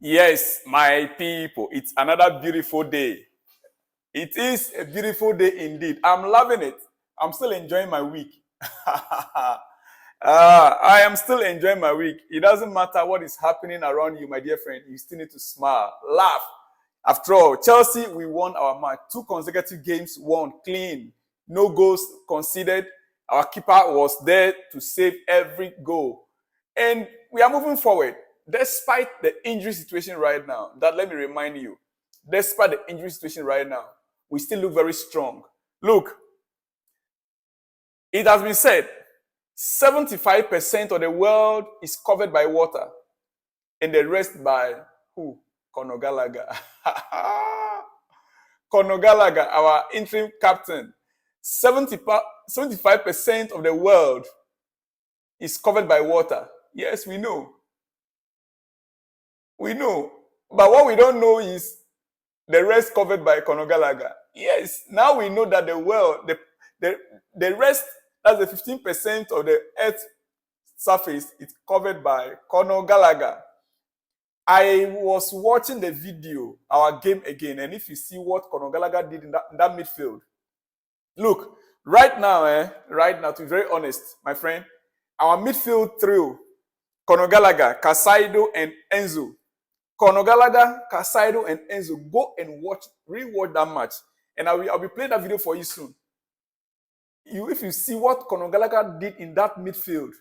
Yes, my people, it's another beautiful day. It is a beautiful day indeed. I'm loving it. I'm still enjoying my week. I am still enjoying my week. It doesn't matter what is happening around you, my dear friend. You still need to smile, laugh. After all, Chelsea, we won our match. 2 consecutive games won clean. No goals conceded. Our keeper was there to save every goal. And we are moving forward. Despite the injury situation right now, that let me remind you, despite the injury situation right now, we still look very strong. Look, it has been said 75% of the world is covered by water, and the rest by who? Conor Gallaghar. Conor Gallaghar, our interim captain. 75% of the world is covered by water. Yes, we know. We know. But what we don't know is the rest covered by Conor Gallaghar. Yes, now we know that the world, the rest, that's the 15% of the Earth's surface, is covered by Conor Gallaghar. I was watching the video, our game again, and if you see what Conor Gallaghar did in that midfield, look, right now, to be very honest, my friend, our midfield trio, Conor Gallaghar, Caicedo, and Enzo. Conor Gallaghar, Caicedo, and Enzo, go and rewatch that match. And I'll be playing that video for you soon. If you see what Conor Gallaghar did in that midfield,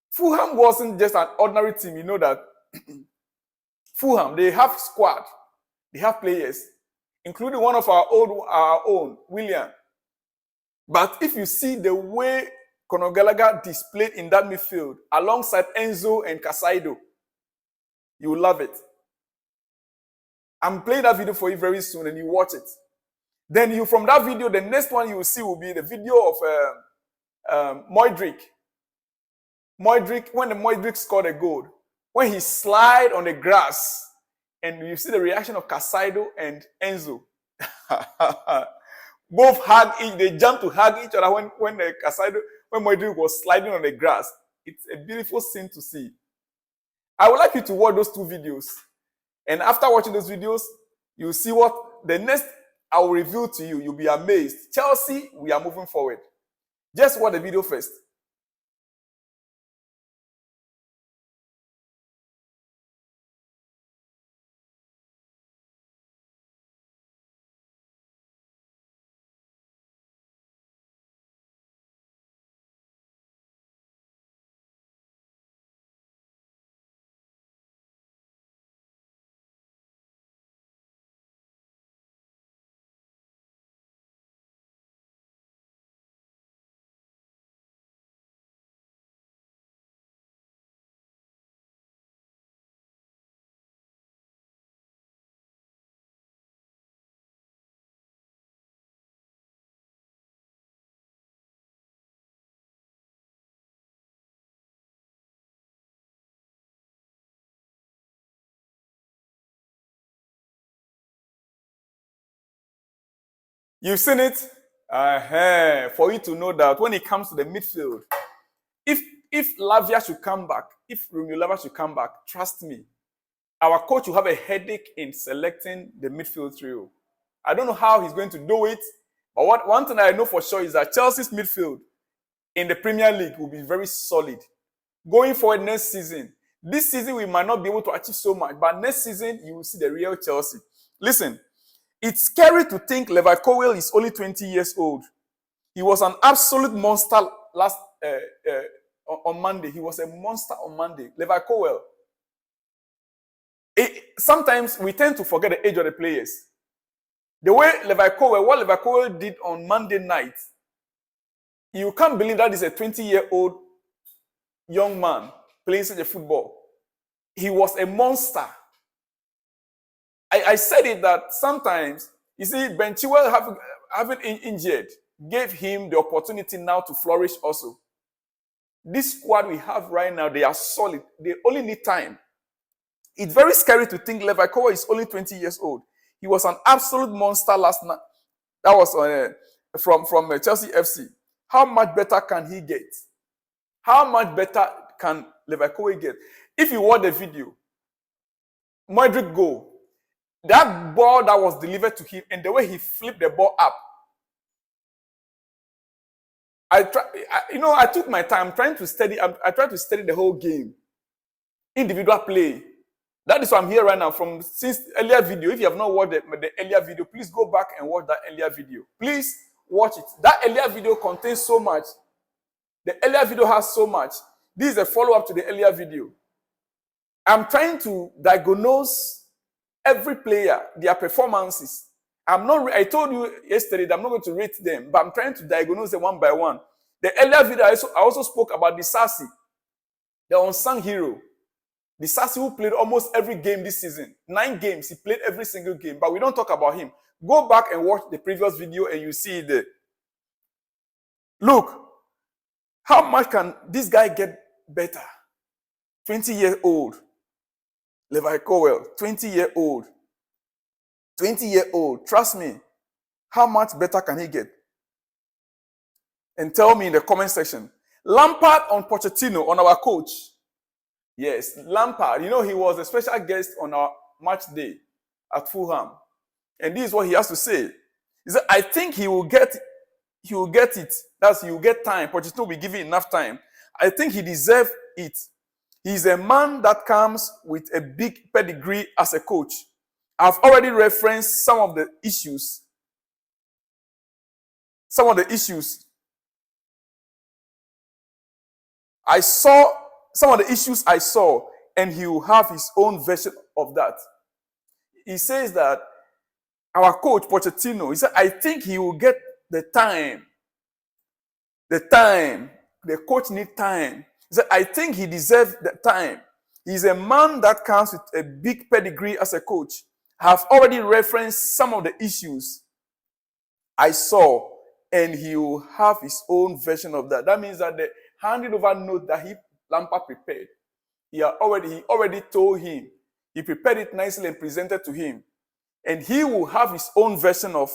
Fulham wasn't just an ordinary team. You know that. Fulham, they have squad. They have players, including one of our own, William. But if you see the way Conor Gallaghar displayed in that midfield, alongside Enzo and Caicedo, you will love it. I'm playing that video for you very soon, and you watch it. Then from that video, the next one you will see will be the video of Modric. Modric, when the Modric scored a goal, when he slid on the grass, and you see the reaction of Caicedo and Enzo. Both they jumped to hug each other when Modric was sliding on the grass. It's a beautiful scene to see. I would like you to watch those 2 videos. And after watching those videos, you'll see what the next I will reveal to you. You'll be amazed. Chelsea, we are moving forward. Just watch the video first. You've seen it? For you to know that when it comes to the midfield, if Lavia should come back, if Romeo Lavia should come back, trust me, our coach will have a headache in selecting the midfield trio. I don't know how he's going to do it, but one thing I know for sure is that Chelsea's midfield in the Premier League will be very solid. Going forward next season, this season we might not be able to achieve so much, but next season you will see the real Chelsea. Listen, it's scary to think Levi Colwill is only 20 years old. He was an absolute monster on Monday. He was a monster on Monday. Levi Colwill. Sometimes we tend to forget the age of the players. The way what Levi Colwill did on Monday night, you can't believe that is a 20-year-old young man playing such a football. He was a monster. I said it that sometimes, you see, Ben Chilwell having injured gave him the opportunity now to flourish also. This squad we have right now, they are solid. They only need time. It's very scary to think Levi Colwill is only 20 years old. He was an absolute monster last night. That was from Chelsea FC. How much better can he get? How much better can Levi Colwill get? If you watch the video, Modric goal. That ball that was delivered to him and the way he flipped the ball up. I took my time trying to study. I tried to study the whole game, individual play. That is why I'm here right now. Since earlier video, if you have not watched the earlier video, please go back and watch that earlier video. Please watch it. That earlier video contains so much. The earlier video has so much. This is a follow-up to the earlier video. I'm trying to diagnose every player, their performances. I told you yesterday that I'm not going to rate them, but I'm trying to diagnose them one by one. The earlier video, I also spoke about the Sassi, the unsung hero. The Sassi who played almost every game this season. 9 games, he played every single game, but we don't talk about him. Go back and watch the previous video and you see it there. Look, how much can this guy get better? 20-year-old. Levi Cowell, 20-year-old. 20-year-old. Trust me. How much better can he get? And tell me in the comment section. Lampard on Pochettino, on our coach. Yes, Lampard. You know, he was a special guest on our match day at Fulham. And this is what he has to say. He said, I think he will get it. That's, he will get time. Pochettino will be given enough time. I think he deserves it. He's a man that comes with a big pedigree as a coach. I've already referenced some of the issues. I saw, and he will have his own version of that. He says that our coach, Pochettino, he said, I think he will get the time. The coach needs time. He said, I think he deserves the time. He's a man that comes with a big pedigree as a coach. I have already referenced some of the issues I saw, and he will have his own version of that. That means that the handing over note that Lampard prepared, he already told him. He prepared it nicely and presented to him. And he will have his own version of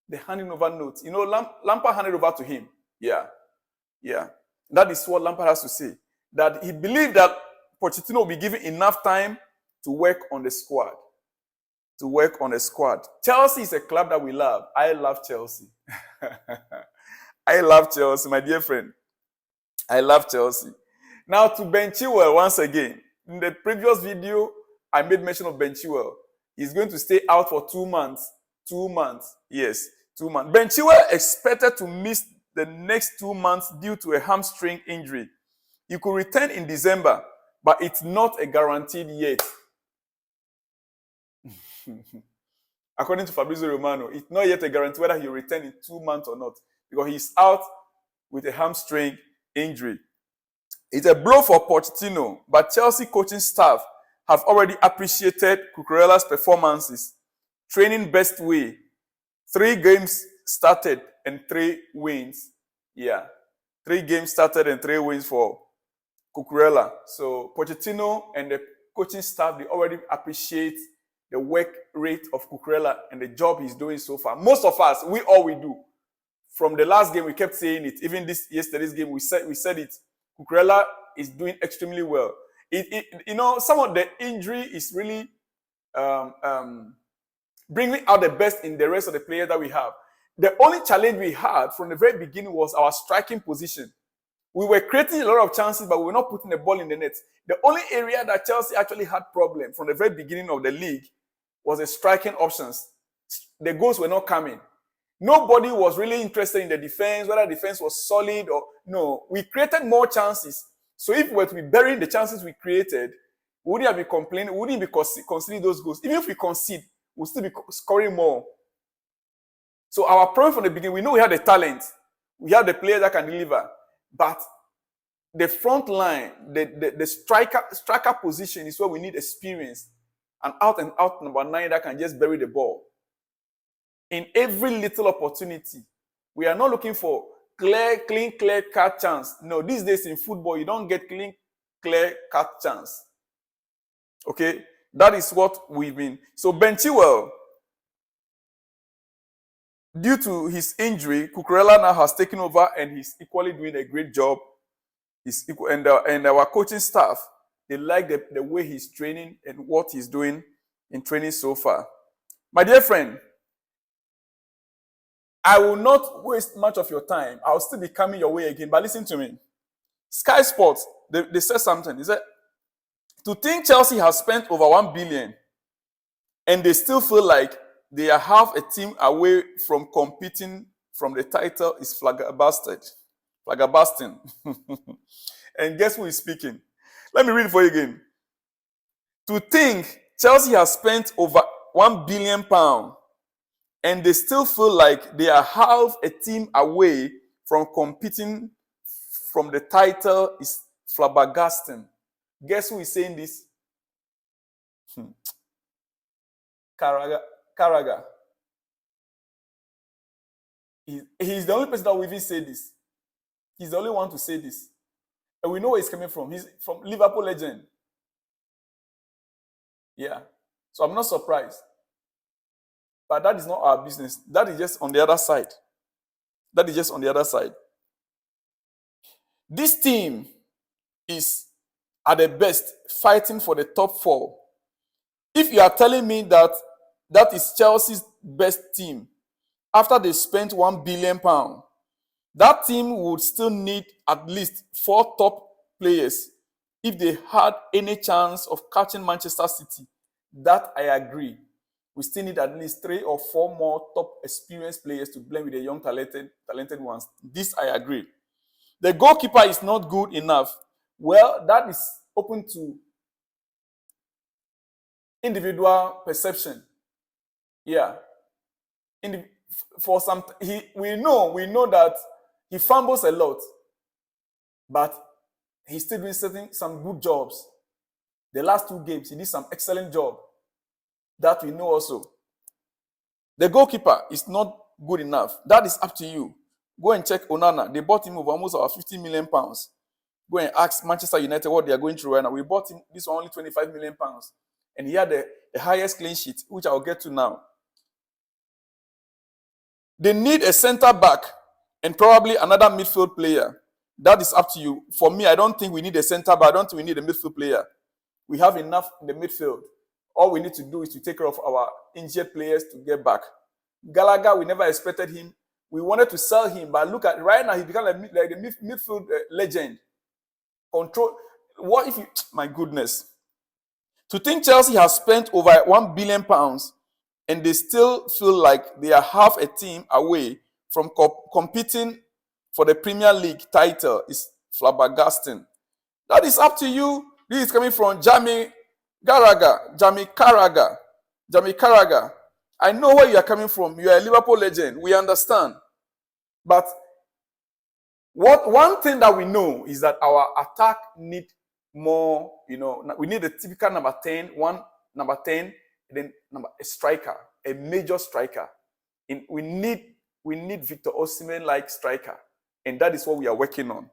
the handing over note. You know, Lampard handed over to him. Yeah. That is what Lampard has to say. That he believed that Pochettino will be given enough time to work on the squad. Chelsea is a club that we love. I love Chelsea. I love Chelsea, my dear friend. I love Chelsea. Now to Ben Chilwell once again. In the previous video, I made mention of Ben Chilwell. He's going to stay out for 2 months. 2 months. Yes, 2 months. Ben Chilwell expected to miss the next 2 months due to a hamstring injury. He could return in December, but it's not a guaranteed yet. According to Fabrizio Romano, it's not yet a guarantee whether he'll return in 2 months or not, because he's out with a hamstring injury. It's a blow for Pochettino, but Chelsea coaching staff have already appreciated Cucurella's performances. Training best way. 3 games started and 3 wins. Yeah. 3 games started and 3 wins for Cucurella. So Pochettino and the coaching staff, they already appreciate the work rate of Cucurella and the job he's doing so far. Most of us, we do. From the last game, we kept saying it. Even yesterday's game, we said it. Cucurella is doing extremely well. Some of the injury is really bringing out the best in the rest of the players that we have. The only challenge we had from the very beginning was our striking position. We were creating a lot of chances, but we were not putting the ball in the net. The only area that Chelsea actually had problem from the very beginning of the league was the striking options. The goals were not coming. Nobody was really interested in the defense, whether the defense was solid or no. We created more chances. So if we were to be burying the chances we created, we wouldn't have been complaining, we wouldn't be conceding those goals. Even if we concede, we'll still be scoring more. So our problem from the beginning, we know we have the talent. We have the players that can deliver. But the front line, the striker position is where we need experience. An out-and-out number 9 that can just bury the ball. In every little opportunity, we are not looking for clear-cut chance. No, these days in football, you don't get clear-cut chance. Okay? That is what we've been. So Ben Chilwell, due to his injury, Cucurella now has taken over and he's equally doing a great job. And our coaching staff, They like the way he's training and what he's doing in training so far. My dear friend, I will not waste much of your time. I'll still be coming your way again. But listen to me. Sky Sports, they said something. They said, to think Chelsea has spent over 1 billion and they still feel like they are half a team away from competing from the title is flabbergasting. And guess who is speaking? Let me read it for you again. To think Chelsea has spent over £1 billion and they still feel like they are half a team away from competing from the title is flabbergasting. Guess who is saying this? Gallaghar. He's the only person that will even say this. He's the only one to say this. And we know where he's coming from. He's from Liverpool legend. Yeah. So I'm not surprised. But that is not our business. That is just on the other side. This team is, at the best, fighting for the top 4. If you are telling me that that is Chelsea's best team, after they spent £1 billion, that team would still need at least 4 top players if they had any chance of catching Manchester City. That I agree. We still need at least 3 or 4 more top experienced players to blend with the young talented ones. This I agree. The goalkeeper is not good enough. Well, that is open to individual perception. Yeah. We know that he fumbles a lot, but he's still doing some good jobs. The last 2 games, he did some excellent job. That we know also. The goalkeeper is not good enough. That is up to you. Go and check Onana. They bought him over almost about £50 million. Go and ask Manchester United what they are going through right now. We bought him this one only £25 million. And he had the highest clean sheet, which I'll get to now. They need a centre back and probably another midfield player. That is up to you. For me, I don't think we need a centre back. I don't think we need a midfield player. We have enough in the midfield. All we need to do is to take care of our injured players to get back. Gallaghar, we never expected him. We wanted to sell him, but look at right now, he became like the midfield legend. Control. What if you... My goodness. To think Chelsea has spent over £1 billion and they still feel like they are half a team away from competing for the Premier League title is flabbergasting. That is up to you. This is coming from Jamie Carragher. I know where you are coming from. You are a Liverpool legend. We understand. But one thing that we know is that our attack need more, we need a typical number 10, and then a striker, a major striker. We need Victor Osimhen-like striker. And that is what we are working on.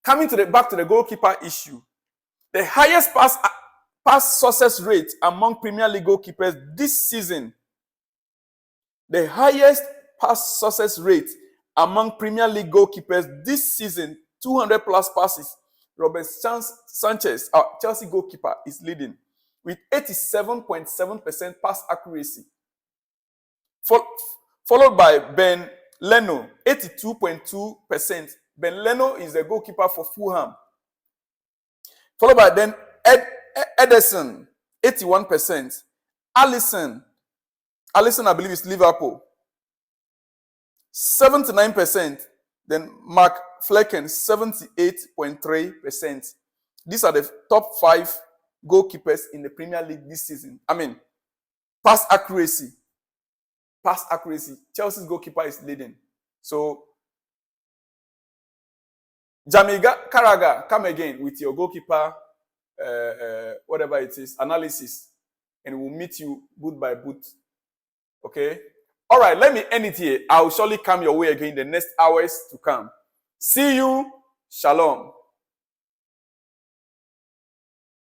Coming back to the goalkeeper issue. The highest pass success rate among Premier League goalkeepers this season. The highest pass success rate among Premier League goalkeepers this season, 200 plus passes. Robert Sanchez, our Chelsea goalkeeper, is leading with 87.7% pass accuracy. Followed by Ben Leno, 82.2%. Ben Leno is the goalkeeper for Fulham. Followed by then Ederson, 81%. Alisson, I believe is Liverpool, 79%. Then Mark Flecken, 78.3%. These are the top 5 goalkeepers in the Premier League this season. Pass accuracy. Chelsea's goalkeeper is leading. So, Jamie Carragher, come again with your goalkeeper, whatever it is, analysis, and we'll meet you boot by boot. Okay? All right, let me end it here. I will surely come your way again in the next hours to come. See you. Shalom.